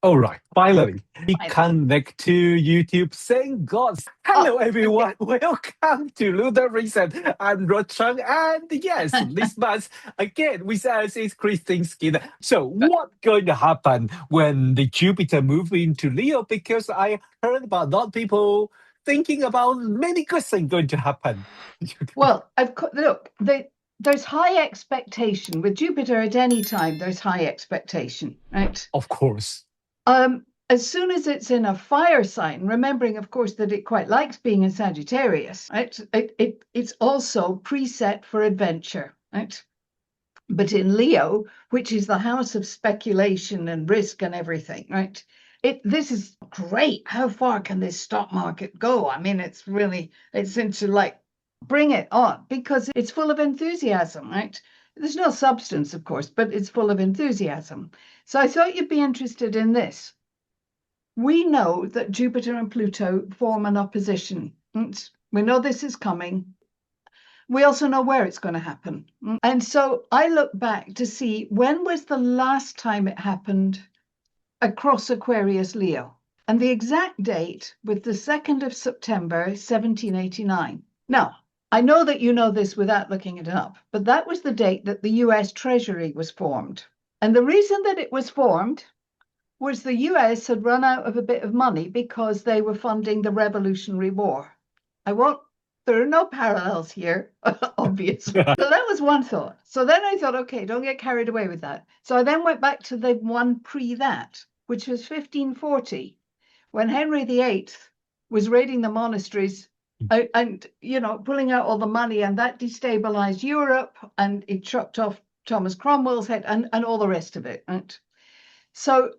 All right, finally, we connect to YouTube. Thank God. Hello, everyone. Welcome to Lunar Reset. I'm Rochang, and yes, this month again with us is Christine Skinner. So, what's going to happen when the Jupiter move into Leo? Because I heard about a lot of people thinking about many good things going to happen. Well, look, there's high expectation with Jupiter at any time. There's high expectation, right? Of course. As soon as it's in a fire sign, remembering, of course, that it quite likes being in Sagittarius, right? It's also preset for adventure, right? But in Leo, which is the house of speculation and risk and everything, right? This is great. How far can this stock market go? I mean, it's into like, bring it on, because it's full of enthusiasm, right? There's no substance, of course, but it's full of enthusiasm. So I thought you'd be interested in this. We know that Jupiter and Pluto form an opposition. We know this is coming. We also know where it's going to happen. And so I look back to see when was the last time it happened across Aquarius Leo. And the exact date was the 2nd of September, 1789. Now, I know that you know this without looking it up, but that was the date that the US Treasury was formed. And the reason that it was formed was the US had run out of a bit of money because they were funding the Revolutionary War. There are no parallels here, obviously. So that was one thought. So then I thought, okay, don't get carried away with that. So I then went back to the one pre that, which was 1540, when Henry VIII was raiding the monasteries and, pulling out all the money, and that destabilized Europe, and it chopped off Thomas Cromwell's head and all the rest of it. Right? So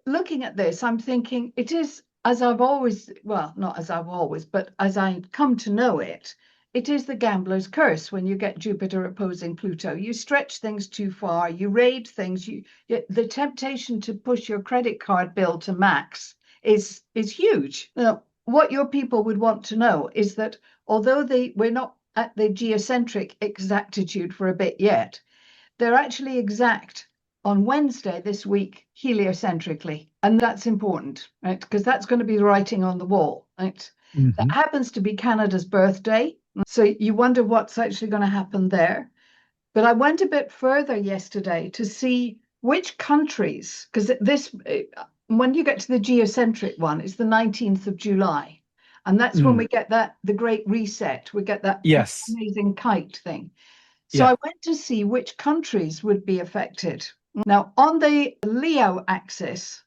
looking at this, I'm thinking it is, as I've always, well, not as I've always, but as I come to know it, it is the gambler's curse when you get Jupiter opposing Pluto. You stretch things too far, you raid things, the temptation to push your credit card bill to max is huge. Now, what your people would want to know is that although we're not at the geocentric exactitude for a bit yet, they're actually exact on Wednesday this week, heliocentrically. And that's important, right? Because that's going to be the writing on the wall, right? Mm-hmm. That happens to be Canada's birthday. So you wonder what's actually going to happen there. But I went a bit further yesterday to see which countries, because when you get to the geocentric one, it's the 19th of July. And that's when we get the Great Reset. We get that amazing kite thing. So I went to see which countries would be affected. Now, on the Leo axis,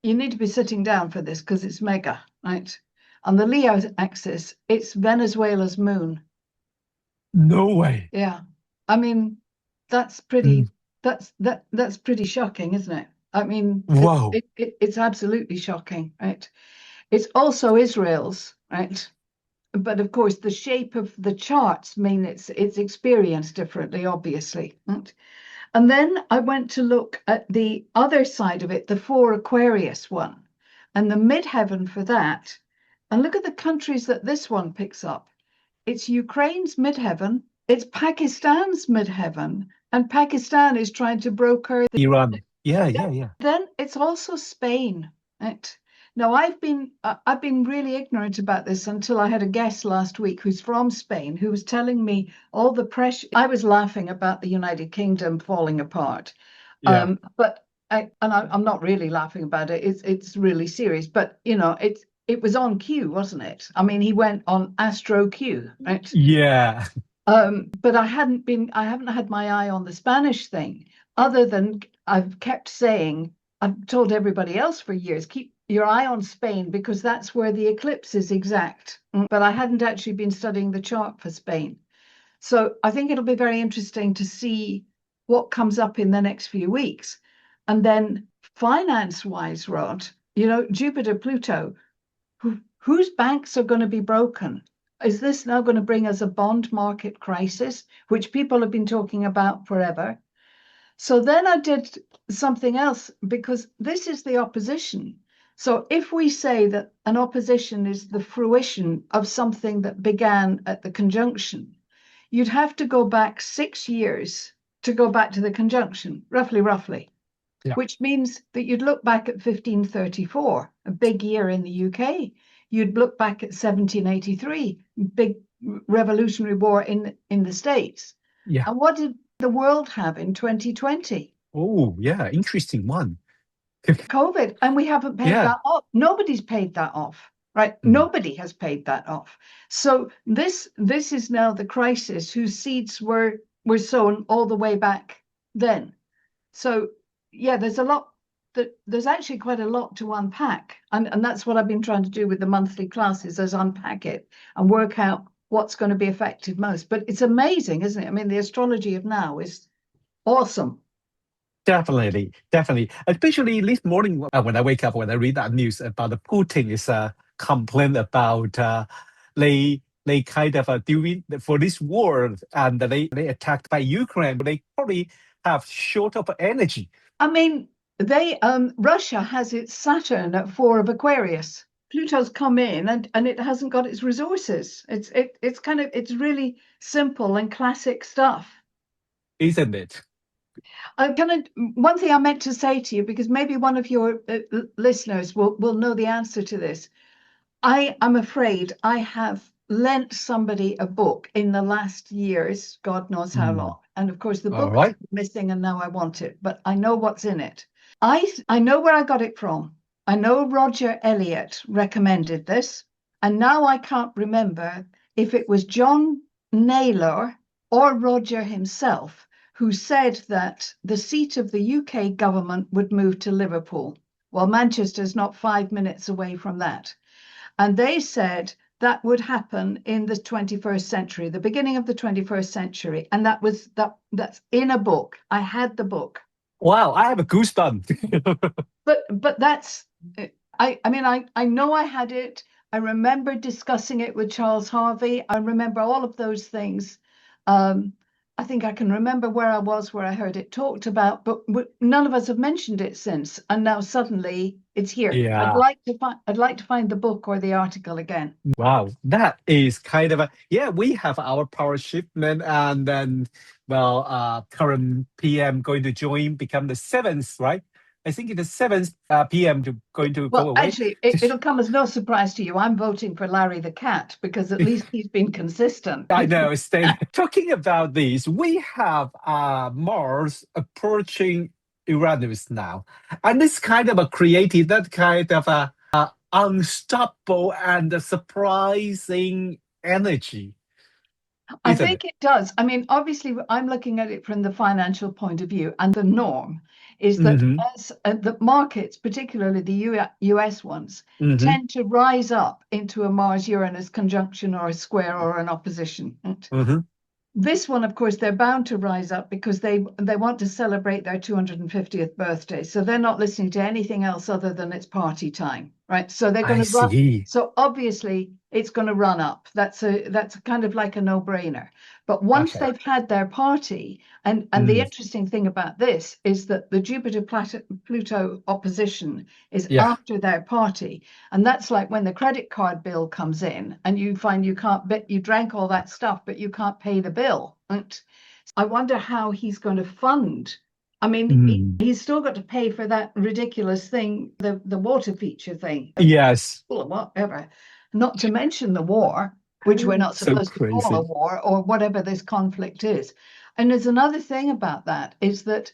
you need to be sitting down for this because it's mega, right? On the Leo axis, it's Venezuela's moon. No way. Yeah. I mean, that's pretty that's pretty shocking, isn't it? I mean, wow. It's absolutely shocking, right? It's also Israel's, right? But of course, the shape of the charts mean it's experienced differently, obviously. Right? And then I went to look at the other side of it, the 4 Aquarius one, and the midheaven for that. And look at the countries that this one picks up. It's Ukraine's midheaven, it's Pakistan's midheaven, and Pakistan is trying to broker Iran. Yeah. Then it's also Spain. Right? Now, I've been really ignorant about this until I had a guest last week who's from Spain, who was telling me all the pressure. I was laughing about the United Kingdom falling apart, but I'm not really laughing about it. It's really serious. But it was on cue, wasn't it? I mean, he went on Astro Q, right? Yeah. But I haven't had my eye on the Spanish thing, other than I've told everybody else for years, keep your eye on Spain because that's where the eclipse is exact. But I hadn't actually been studying the chart for Spain. So I think it'll be very interesting to see what comes up in the next few weeks. And then finance-wise, Rod, Jupiter, Pluto, whose banks are going to be broken? Is this now going to bring us a bond market crisis, which people have been talking about forever? So then I did something else, because this is the opposition. So if we say that an opposition is the fruition of something that began at the conjunction, you'd have to go back 6 years to go back to the conjunction, roughly. Yeah. which means that you'd look back at 1534, a big year in the UK. You'd look back at 1783, big Revolutionary War in the States. Yeah. And what did the world have in 2020? Oh, yeah, interesting one. COVID, and we haven't paid Yeah. that off. Nobody's paid that off, right? Nobody has paid that off. So this is now the crisis whose seeds were sown all the way back then. So yeah, there's actually quite a lot to unpack, and that's what I've been trying to do with the monthly classes, is unpack it and work out what's going to be affected most. But it's amazing, isn't it? I mean, the astrology of now is awesome. Definitely. Especially this morning when I wake up, when I read that news about the Putin is complaint about they kind of doing for this war, and they attacked by Ukraine, but they probably have short of energy. I mean, Russia has its Saturn at 4 of Aquarius. Pluto's come in and it hasn't got its resources. It's really simple and classic stuff, Isn't it? One thing I meant to say to you, because maybe one of your listeners will know the answer to this. I'm afraid I have lent somebody a book in the last years, God knows how long. And of course, the book is missing and now I want it, but I know what's in it. I know where I got it from. I know Roger Elliott recommended this, and now I can't remember if it was John Naylor or Roger himself who said that the seat of the UK government would move to Liverpool. Well, Manchester's not 5 minutes away from that. And they said that would happen in the 21st century, the beginning of the 21st century. And that's in a book. I had the book. Wow, I have a goosebump. But that's, I know I had it. I remember discussing it with Charles Harvey. I remember all of those things. I think I can remember where I was, where I heard it talked about, but none of us have mentioned it since. And now suddenly it's here. Yeah. I'd like to find the book or the article again. Wow, that is kind of we have our power shipment, and then current PM going to join, become the 7th, right? I think it's the 7th PM going to go away. Actually, it'll come as no surprise to you. I'm voting for Larry the Cat, because at least he's been consistent. I know. Talking about this, we have Mars approaching Uranus now, and this kind of created that kind of a unstoppable and surprising energy. I think it does. I mean, obviously, I'm looking at it from the financial point of view, and the norm is that as the markets, particularly the US ones, tend to rise up into a Mars-Uranus conjunction or a square or an opposition. This one, of course, they're bound to rise up because they want to celebrate their 250th birthday. So they're not listening to anything else other than it's party time, right? So they're going to run. So obviously it's going to run up. That's kind of like a no-brainer. But once they've had their party, and the interesting thing about this is that the Jupiter-Pluto opposition is after their party. And that's like when the credit card bill comes in and you find you drank all that stuff, but you can't pay the bill. Right? I wonder how he's going to fund. I mean, he's still got to pay for that ridiculous thing, the water feature thing. Yes. Whatever. Not to mention the war, which we're not supposed to call a war, or whatever this conflict is. And there's another thing about that, is that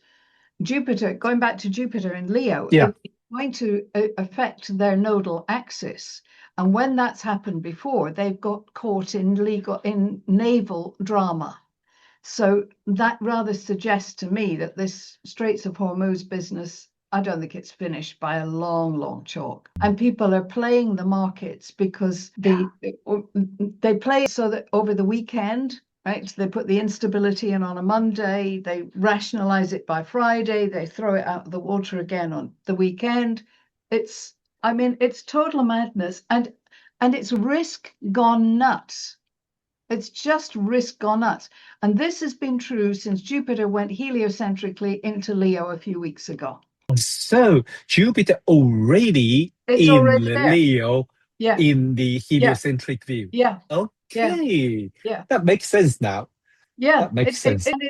Jupiter, going back to Jupiter in Leo, it's going to affect their nodal axis. And when that's happened before, they've got caught in naval drama. So that rather suggests to me that this Straits of Hormuz business, I don't think it's finished by a long, long chalk. And people are playing the markets because they play so that over the weekend, right, they put the instability in on a Monday, they rationalize it by Friday, they throw it out of the water again on the weekend. It's total madness, and it's risk gone nuts. It's just risk gone nuts. And this has been true since Jupiter went heliocentrically into Leo a few weeks ago. So Jupiter already Leo in the heliocentric view. Yeah. Okay. Yeah. That makes sense now. Yeah. That makes sense. And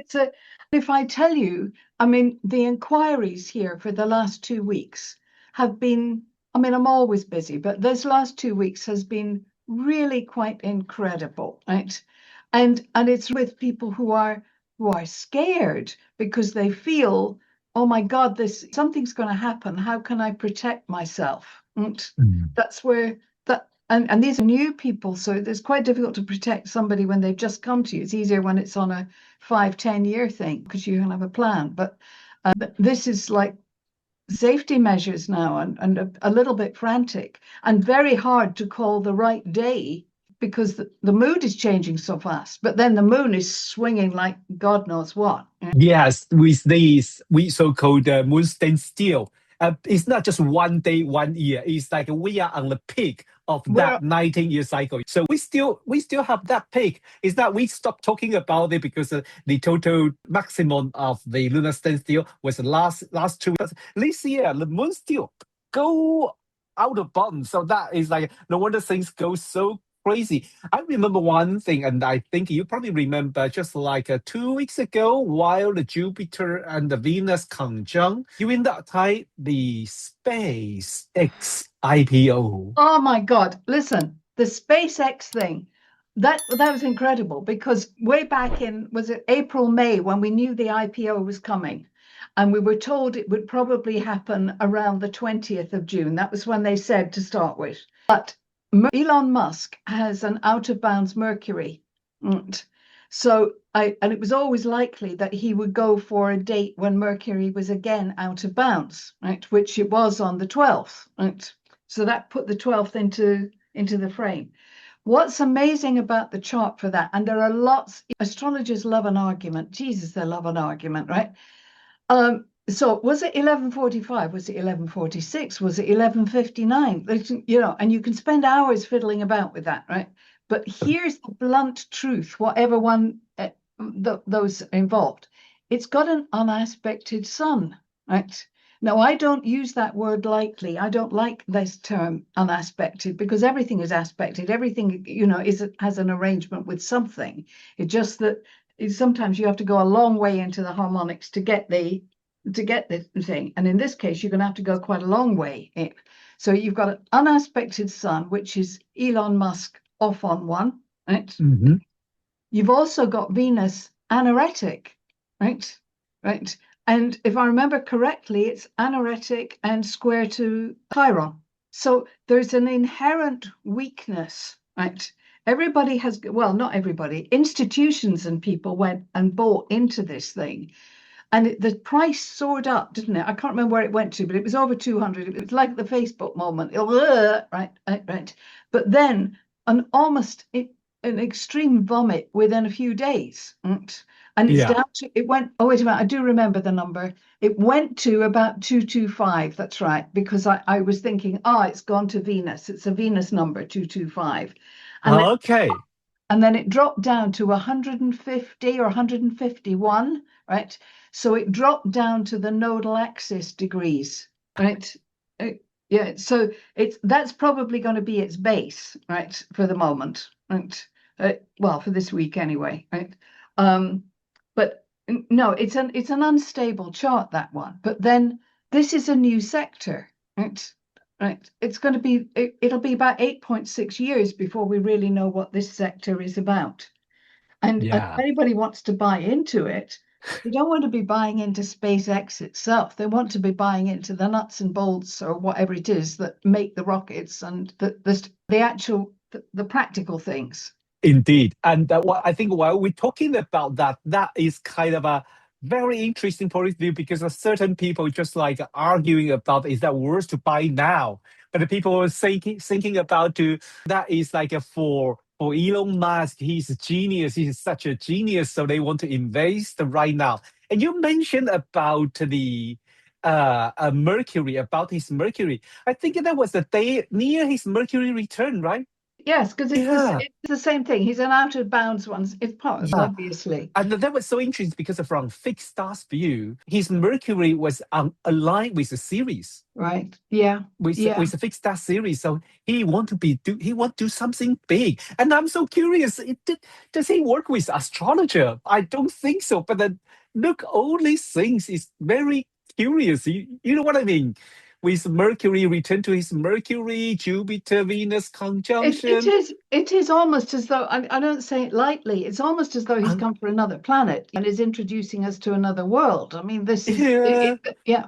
if I tell you I mean, the inquiries here for the last 2 weeks have been, I mean, I'm always busy, but this last 2 weeks has been really quite incredible, right? And it's with people who are scared because they feel, oh my God, something's going to happen. How can I protect myself? And that's where and these are new people, so it's quite difficult to protect somebody when they've just come to you. It's easier when it's on a 5-10 year thing because you can have a plan. But this is like safety measures now and a little bit frantic and very hard to call the right day because the mood is changing so fast. But then the moon is swinging like God knows what. Yes, with these we so-called moon standstill. It's not just 1 day, 1 year. It's like we are on the peak of that 19-year cycle. So we still have that peak. It's not we stopped talking about it because the total maximum of the lunar standstill was the last 2 weeks. This year, the moon still go out of bounds. So that is like no wonder things go so crazy. I remember one thing, and I think you probably remember just like 2 weeks ago, while the Jupiter and the Venus conjunct, during that time, the SpaceX IPO. Oh my God. Listen, the SpaceX thing, that was incredible because way back in, was it April, May, when we knew the IPO was coming, and we were told it would probably happen around the 20th of June. That was when they said to start with. But Elon Musk has an out of bounds Mercury. So and it was always likely that he would go for a date when Mercury was again out of bounds, right? Which it was on the 12th, right? So that put the 12th into the frame. What's amazing about the chart for that, and there are lots, astrologers love an argument. Jesus, they love an argument, right? So was it 11:45? Was it 11:46? Was it 11:59? You know, and you can spend hours fiddling about with that, right? But here's the blunt truth, whatever one those involved. It's got an unaspected sun, right? Now, I don't use that word lightly. I don't like this term unaspected because everything is aspected. Everything, you know, has an arrangement with something. It's just that sometimes you have to go a long way into the harmonics to get the thing. And in this case, you're going to have to go quite a long way. So you've got an unaspected sun, which is Elon Musk off on one, right? Mm-hmm. You've also got Venus anoretic, right? Right. And if I remember correctly, it's anoretic and square to Chiron. So there's an inherent weakness, right? Everybody has, well, not everybody, institutions and people went and bought into this thing. And the price soared up, didn't it? I can't remember where it went to, but it was over 200. It was like the Facebook moment, right. But then an extreme vomit within a few days. Right? And it's down to, it went, oh, wait a minute, I do remember the number. It went to about 225, that's right, because I was thinking, it's gone to Venus. It's a Venus number, 225. And then it dropped down to 150 or 151, right? So it dropped down to the nodal axis degrees, right? So that's probably going to be its base, right, for the moment, right? Well, for this week anyway, right? But no, it's an unstable chart, that one. But then this is a new sector, right? Right. It's going to be, it'll be about 8.6 years before we really know what this sector is about. And if anybody wants to buy into it, they don't want to be buying into SpaceX itself. They want to be buying into the nuts and bolts or whatever it is that make the rockets and the actual, the practical things. Indeed. And I think while we're talking about that, that is kind of a very interesting point of view because certain people just like arguing about is that worth to buy now? But the people are thinking about that is like for Elon Musk, he's a genius, he's such a genius, so they want to invest right now. And you mentioned about the Mercury, about his Mercury. I think that was the day near his Mercury return, right? Yes, because it's the same thing. He's an out of bounds one. It's part, obviously. And that was so interesting because from fixed star's view, his Mercury was aligned with the series. Right. Yeah. With the fixed star series. So he want to do something big. And I'm so curious, does he work with astrologer? I don't think so. But then look, all these things is very curious. You know what I mean? With Mercury return to his Mercury, Jupiter, Venus conjunction. It is almost as though, I don't say it lightly, it's almost as though he's Um, come from another planet and is introducing us to another world. I mean, this is, yeah, yeah,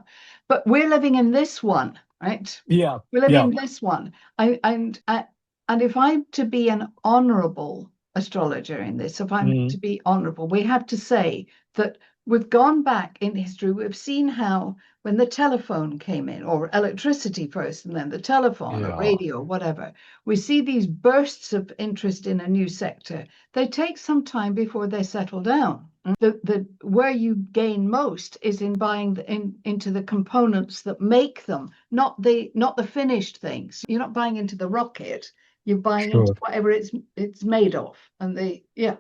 but we're living in this one, right? yeah, We're living yeah. in this one. And if I'm to be an honorable astrologer in this, if I'm Mm, to be honorable, we have to say that we've gone back in history. We've seen how when the telephone came in, or electricity first, and then the telephone or yeah, radio, whatever, we see these bursts of interest in a new sector. They take some time before they settle down. The where you gain most is in buying into the components that make them, not the finished things. You're not buying into the rocket. You're buying into sure. whatever it's made of. And yeah.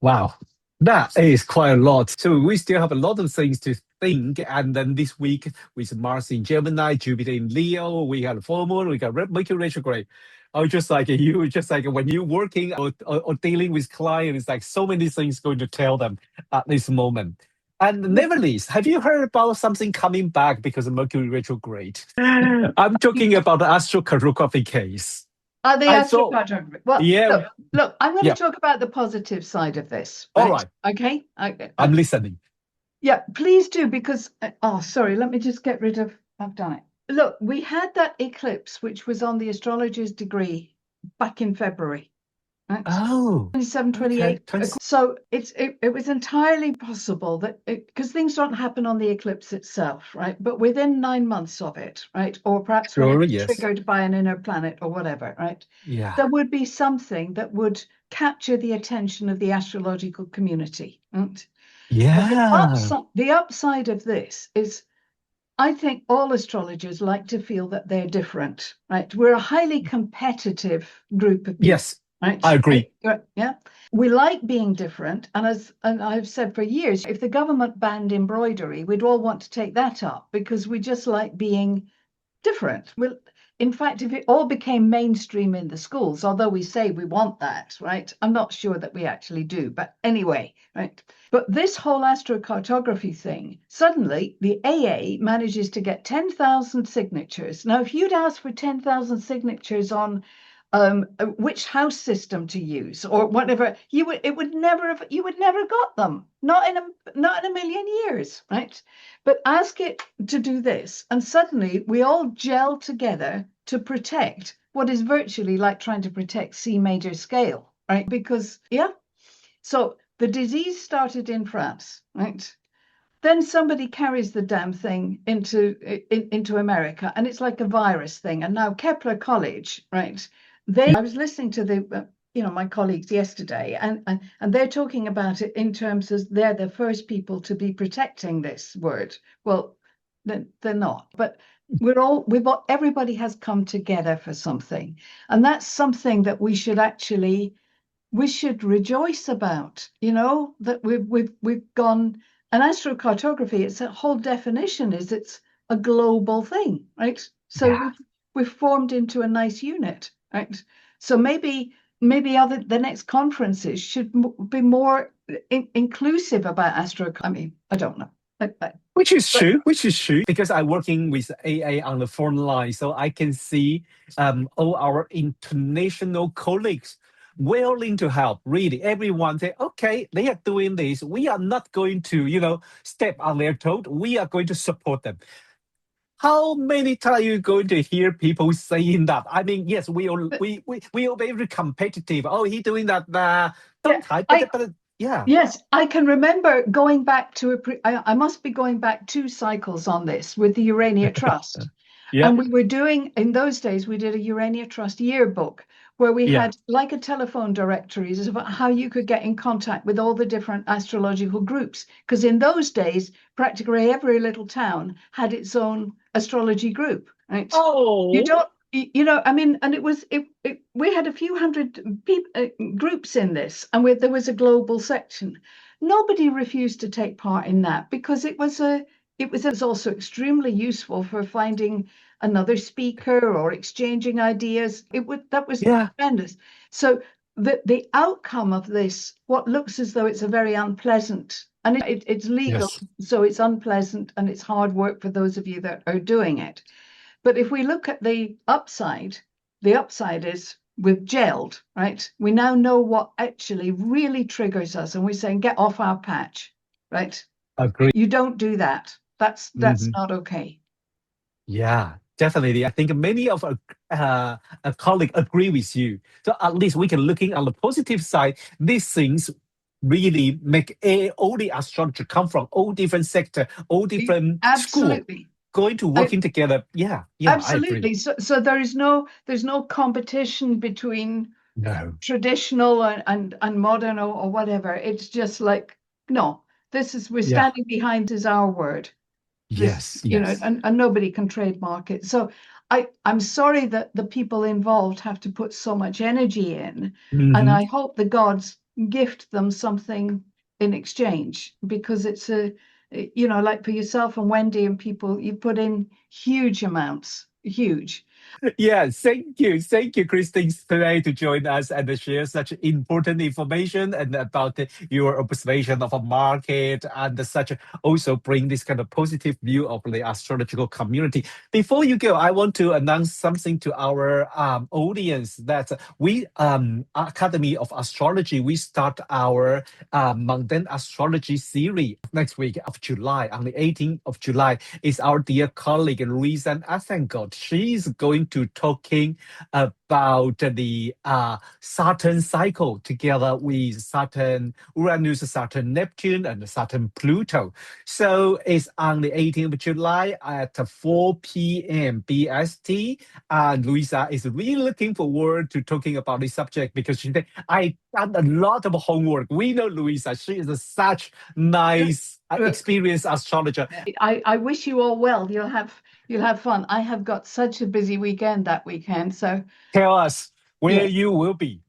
Wow, that is quite a lot. So we still have a lot of things to think. And then this week, with Mars in Gemini, Jupiter in Leo, we got full moon, we got Mercury retrograde. Oh, just like you, just like when you're working or dealing with clients, it's like so many things going to tell them at this moment. And nevertheless, have you heard about something coming back because of Mercury retrograde? I'm talking about the astrocartography case. Are the I thought, astrocartography? Well, yeah, look, I'm going to yeah. talk about the positive side of this. All Right? right, Okay. I'm listening. Yeah, please do, because sorry, let me just get rid of. I've done it. Look, we had that eclipse, which was on the astrologer's degree back in February. Right? Oh, 27, okay. 28. So it was entirely possible that, because things don't happen on the eclipse itself, right? But within 9 months of it, right? Or perhaps when Sure, it's yes. triggered by an inner planet or whatever, right? Yeah. There would be something that would capture the attention of the astrological community. Right? Yeah. The upside of this is, I think all astrologers like to feel that they're different, right? We're a highly competitive group of people, Yes, right? I agree. Yeah. We like being different. And I've said for years, if the government banned embroidery, we'd all want to take that up because we just like being different. Well, in fact, if it all became mainstream in the schools, although we say we want that, right? I'm not sure that we actually do, but anyway, right? But this whole astrocartography thing, suddenly the AA manages to get 10,000 signatures. Now, if you'd asked for 10,000 signatures on which house system to use or whatever, you would never got them. Not in a million years, right? But ask it to do this, and suddenly we all gel together to protect what is virtually like trying to protect C major scale, right? Because so the disease started in France, right? Then somebody carries the damn thing into America, and it's like a virus thing. And now Kepler College, right? I was listening to my colleagues yesterday, and they're talking about it in terms as they're the first people to be protecting this word. Well, they're not, but everybody has come together for something, and that's something that we should rejoice about. That we've gone. And astrocartography, its whole definition is it's a global thing, right? So Yeah. we've formed into a nice unit, right? So maybe the next conferences should be more inclusive about I mean, I don't know. Which is But true, because I'm working with AA on the front line, so I can see all our international colleagues willing to help. Really, everyone say, okay, they are doing this. We are not going to, step on their toe. We are going to support them. How many times are you going to hear people saying that? I mean, yes, we are very competitive. Oh, he doing that. yeah, Sometimes, but yeah. yes, I can remember going back to I must be going back 2 cycles on this with the Urania Trust. Yeah, And we were doing, in those days, we did a Urania Trust yearbook where we yeah, had like a telephone directory about how you could get in contact with all the different astrological groups. Because in those days, practically every little town had its own astrology group, right? You Oh, don't, I mean, and we had a few hundred groups in this, and there was a global section. Nobody refused to take part in that because it was also extremely useful for finding another speaker or exchanging ideas. That was yeah. tremendous. So the outcome of this, what looks as though it's a very unpleasant, and it's legal, so it's unpleasant and it's hard work for those of you that are doing it. But if we look at the upside is we've gelled, right? We now know what actually really triggers us, and we're saying, get off our patch, right? Agree. You don't do that. That's not okay. Yeah, definitely. I think many of our colleagues agree with you. So at least we can looking on the positive side. These things really make all the astrology come from all different sectors, all different schools going to working together. Yeah, absolutely. So there's no competition between traditional and modern or whatever. It's just like, no, we're standing behind is our word. Yes. You know, and nobody can trademark it. So I'm sorry that the people involved have to put so much energy in, and I hope the gods gift them something in exchange, because it's like for yourself and Wendy and people, you put in huge amounts, huge. Yeah, thank you, Christine, today to join us and share such important information and about your observation of a market and such. Also bring this kind of positive view of the astrological community. Before you go, I want to announce something to our audience that we Academy of Astrology, we start our mundane astrology series next week of July. On the 18th of July is our dear colleague Louisa Asengott. She is going to talking about the Saturn cycle together with Saturn, Uranus, Saturn, Neptune, and Saturn, Pluto. So it's on the 18th of July at 4 p.m. BST. And Louisa is really looking forward to talking about this subject because she said, I done a lot of homework. We know Louisa. She is such nice experienced astrologer. I wish you all well. You'll have fun. I have got such a busy weekend that weekend. So tell us where you will be.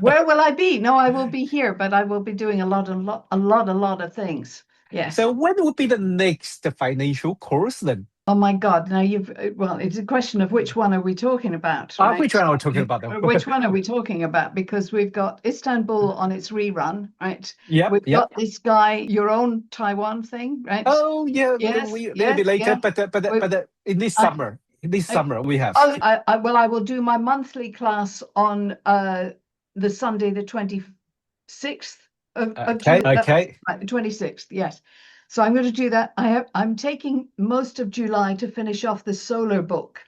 Where will I be? No, I will be here, but I will be doing a lot of things. Yes. So when will be the next financial course then? Oh my God! Now it's a question of which one are we talking about? Right? Which one are we talking about? Which one are we talking about? Because we've got Istanbul on its rerun, right? Yeah. We've got this guy, your own Taiwan thing, right? Oh yeah. Yes. Maybe later, but in this summer. This summer we have. I will do my monthly class on the Sunday, the 26th of June. Okay. The 26th, yes. So I'm going to do that. I'm taking most of July to finish off the solar book,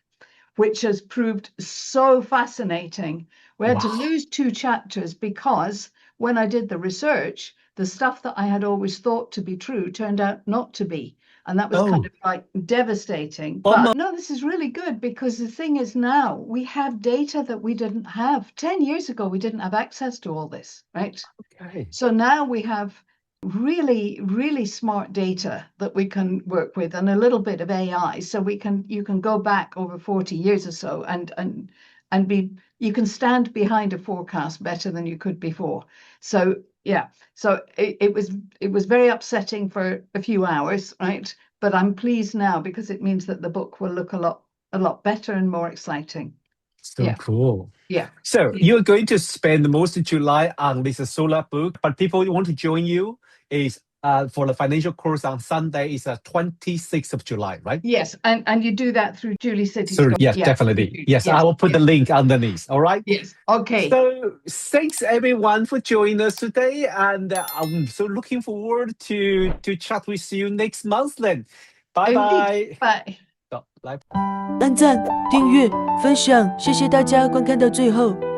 which has proved so fascinating. We had to lose 2 chapters because when I did the research, the stuff that I had always thought to be true turned out not to be. And that was kind of like devastating. But no, this is really good because the thing is now we have data that we didn't have. 10 years ago, we didn't have access to all this, right? Okay. So now we have really, really smart data that we can work with and a little bit of AI. So you can go back over 40 years or so and you can stand behind a forecast better than you could before. So yeah, so it was very upsetting for a few hours, right? But I'm pleased now because it means that the book will look a lot better and more exciting. So cool. Yeah. So you're going to spend most of July on this solar book, but people who want to join you is for the financial course on Sunday is 26th of July, right? Yes, and you do that through Julie City. Yes, definitely. Yes, I will put the link underneath. All right. Yes. Okay. So thanks everyone for joining us today, and I'm so looking forward to chat with you next month. Then, bye bye. Bye. 按赞、订阅、分享，谢谢大家观看到最后。